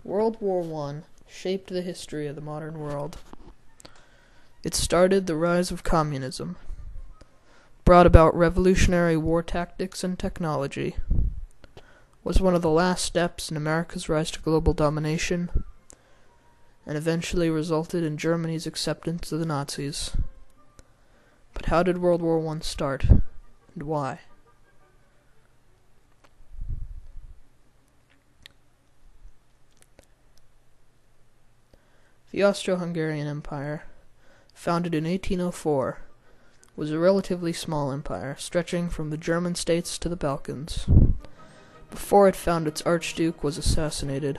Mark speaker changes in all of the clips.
Speaker 1: World War I shaped the history of the modern world. It started the rise of communism, brought about revolutionary war tactics and technology, was one of the last steps in America's rise to global domination, and eventually resulted in Germany's acceptance of the Nazis. But how did World War I start, and why? The Austro-Hungarian Empire, founded in 1804, was a relatively small empire, stretching from the German states to the Balkans. Before it found its Archduke was assassinated,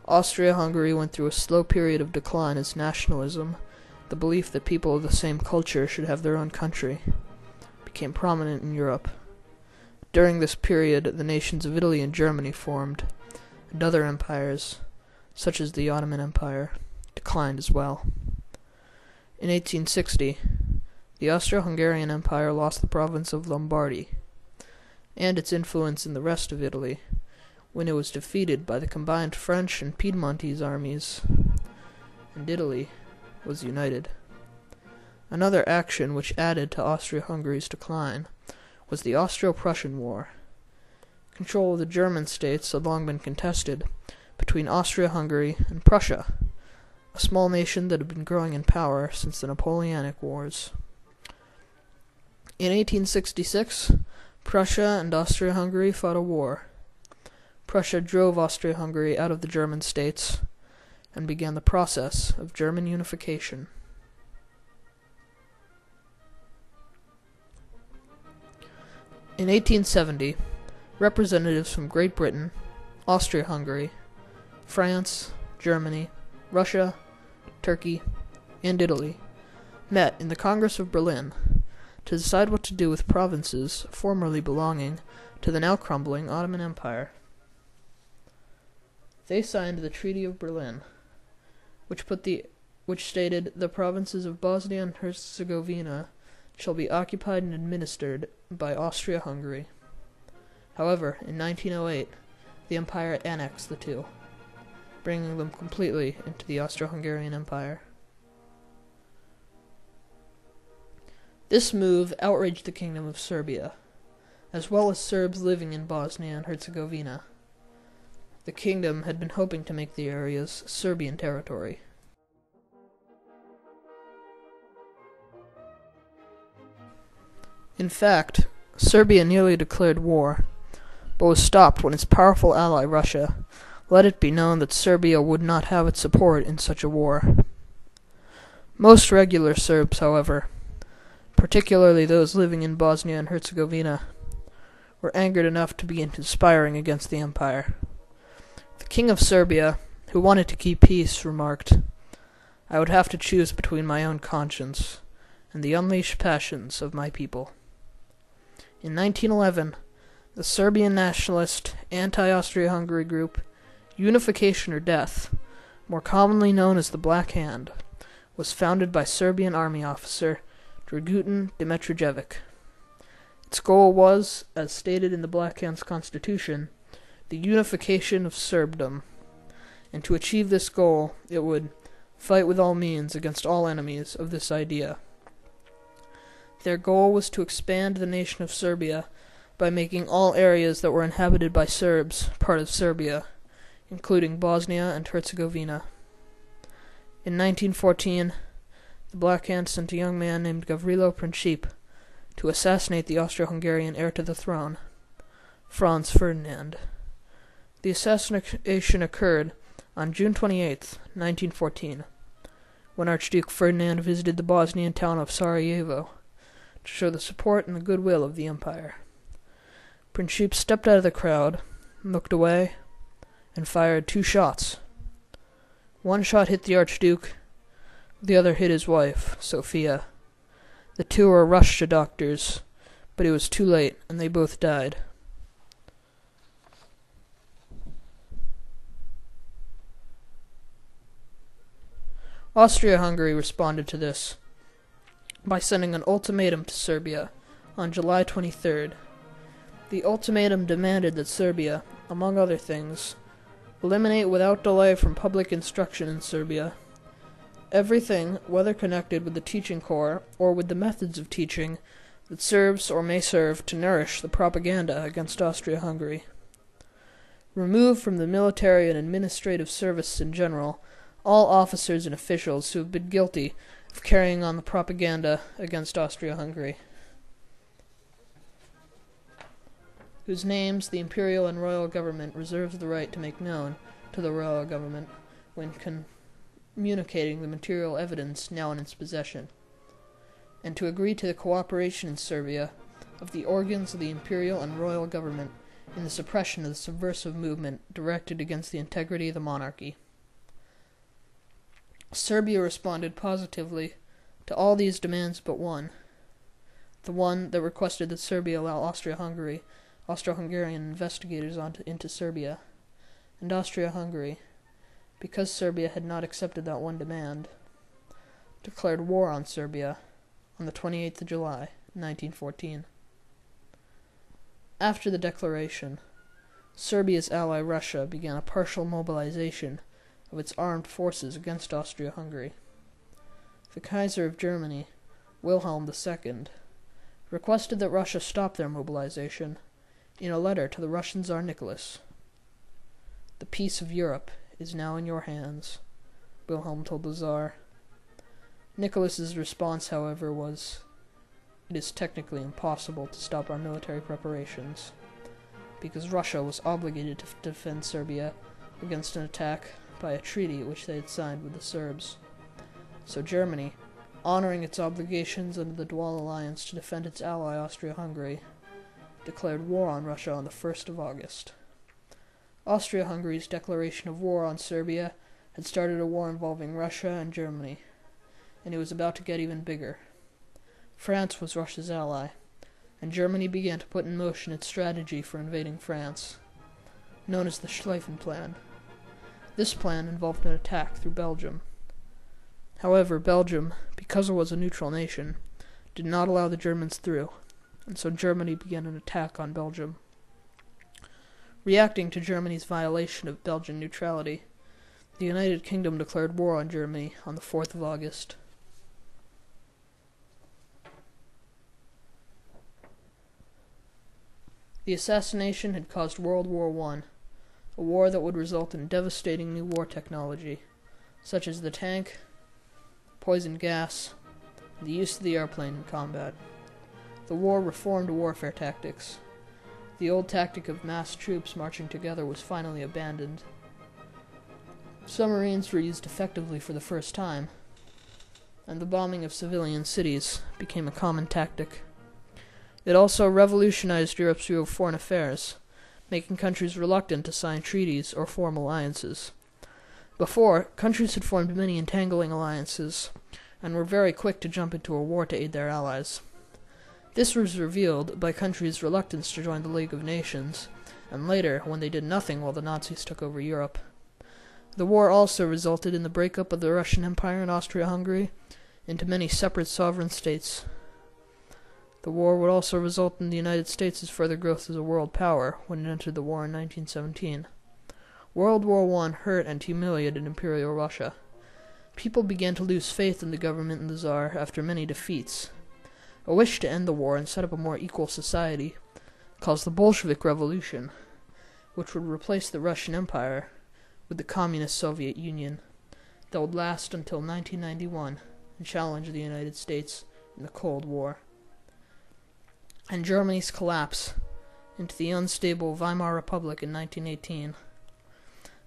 Speaker 1: Austria-Hungary went through a slow period of decline as nationalism, the belief that people of the same culture should have their own country, became prominent in Europe. During this period, the nations of Italy and Germany formed, and other empires, such as the Ottoman Empire, declined as well. In 1860, the Austro-Hungarian Empire lost the province of Lombardy, and its influence in the rest of Italy, when it was defeated by the combined French and Piedmontese armies, and Italy was united. Another action which added to Austria-Hungary's decline was the Austro-Prussian War. Control of the German states had long been contested between Austria-Hungary and Prussia, a small nation that had been growing in power since the Napoleonic Wars. In 1866, Prussia and Austria-Hungary fought a war. Prussia drove Austria-Hungary out of the German states and began the process of German unification. In 1870, representatives from Great Britain, Austria-Hungary, France, Germany, Russia, Turkey, and Italy met in the Congress of Berlin to decide what to do with provinces formerly belonging to the now crumbling Ottoman Empire. They signed the Treaty of Berlin, which stated the provinces of Bosnia and Herzegovina shall be occupied and administered by Austria-Hungary. However, in 1908, the empire annexed the two, bringing them completely into the Austro-Hungarian Empire. This move outraged the Kingdom of Serbia, as well as Serbs living in Bosnia and Herzegovina. The kingdom had been hoping to make the areas Serbian territory. In fact, Serbia nearly declared war, but was stopped when its powerful ally Russia let it be known that Serbia would not have its support in such a war. Most regular Serbs, however, particularly those living in Bosnia and Herzegovina, were angered enough to begin conspiring against the empire. The King of Serbia, who wanted to keep peace, remarked, "I would have to choose between my own conscience and the unleashed passions of my people." In 1911, the Serbian nationalist anti-Austria-Hungary group Unification or Death, more commonly known as the Black Hand, was founded by Serbian army officer Dragutin Dimitrijevic. Its goal was, as stated in the Black Hand's constitution, the unification of Serbdom, and to achieve this goal it would fight with all means against all enemies of this idea. Their goal was to expand the nation of Serbia by making all areas that were inhabited by Serbs part of Serbia, including Bosnia and Herzegovina. In 1914, the Black Hand sent a young man named Gavrilo Princip to assassinate the Austro-Hungarian heir to the throne, Franz Ferdinand. The assassination occurred on June 28, 1914, when Archduke Ferdinand visited the Bosnian town of Sarajevo to show the support and the goodwill of the empire. Princip stepped out of the crowd, looked away, and fired 2 shots. One shot hit the Archduke, the other hit his wife, Sophia. The two were rushed to doctors, but it was too late, and they both died. Austria-Hungary responded to this by sending an ultimatum to Serbia on July 23rd. The ultimatum demanded that Serbia, among other things, Eliminate without delay from public instruction in Serbia everything, whether connected with the teaching corps or with the methods of teaching, that serves or may serve to nourish the propaganda against Austria-Hungary. Remove from the military and administrative service in general all officers and officials who have been guilty of carrying on the propaganda against Austria-Hungary, whose names the imperial and royal government reserves the right to make known to the royal government when communicating the material evidence now in its possession, and to agree to the cooperation in Serbia of the organs of the imperial and royal government in the suppression of the subversive movement directed against the integrity of the monarchy. Serbia responded positively to all these demands but one, the one that requested that Serbia allow Austro-Hungarian investigators into Serbia, and Austria-Hungary, because Serbia had not accepted that one demand, declared war on Serbia on the 28th of July, 1914. After the declaration, Serbia's ally Russia began a partial mobilization of its armed forces against Austria-Hungary. The Kaiser of Germany, Wilhelm II, requested that Russia stop their mobilization in a letter to the Russian Tsar Nicholas. "The peace of Europe is now in your hands," Wilhelm told the Tsar. Nicholas's response, however, was, "It is technically impossible to stop our military preparations, because Russia was obligated to defend Serbia against an attack by a treaty which they had signed with the Serbs. So Germany, honoring its obligations under the Dual Alliance to defend its ally Austria-Hungary, declared war on Russia on the 1st of August. Austria-Hungary's declaration of war on Serbia had started a war involving Russia and Germany, and it was about to get even bigger. France was Russia's ally, and Germany began to put in motion its strategy for invading France, known as the Schlieffen Plan. This plan involved an attack through Belgium. However, Belgium, because it was a neutral nation, did not allow the Germans through, and so Germany began an attack on Belgium. Reacting to Germany's violation of Belgian neutrality, the United Kingdom declared war on Germany on the 4th of August. The assassination had caused World War I, a war that would result in devastating new war technology, such as the tank, poison gas, and the use of the airplane in combat. The war reformed warfare tactics. The old tactic of massed troops marching together was finally abandoned. Submarines were used effectively for the first time, and the bombing of civilian cities became a common tactic. It also revolutionized Europe's view of foreign affairs, making countries reluctant to sign treaties or form alliances. Before, countries had formed many entangling alliances, and were very quick to jump into a war to aid their allies. This was revealed by countries' reluctance to join the League of Nations, and later, when they did nothing while the Nazis took over Europe. The war also resulted in the breakup of the Russian Empire and Austria-Hungary into many separate sovereign states. The war would also result in the United States' further growth as a world power when it entered the war in 1917. World War I hurt and humiliated Imperial Russia. People began to lose faith in the government and the Tsar after many defeats. A wish to end the war and set up a more equal society caused the Bolshevik Revolution, which would replace the Russian Empire with the Communist Soviet Union, that would last until 1991 and challenge the United States in the Cold War. And Germany's collapse into the unstable Weimar Republic in 1918.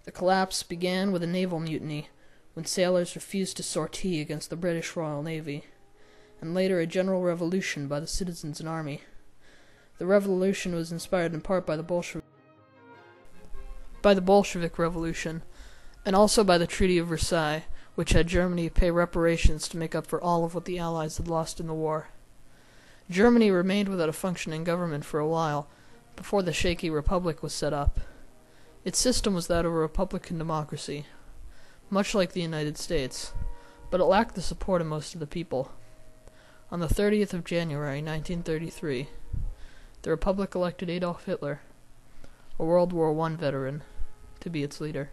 Speaker 1: The collapse began with a naval mutiny when sailors refused to sortie against the British Royal Navy, and later a general revolution by the citizens and army. The revolution was inspired in part by the Bolshevik Revolution, and also by the Treaty of Versailles, which had Germany pay reparations to make up for all of what the Allies had lost in the war. Germany remained without a functioning government for a while, before the shaky republic was set up. Its system was that of a republican democracy, much like the United States, but it lacked the support of most of the people. On the 30th of January, 1933, the Republic elected Adolf Hitler, a World War I veteran, to be its leader.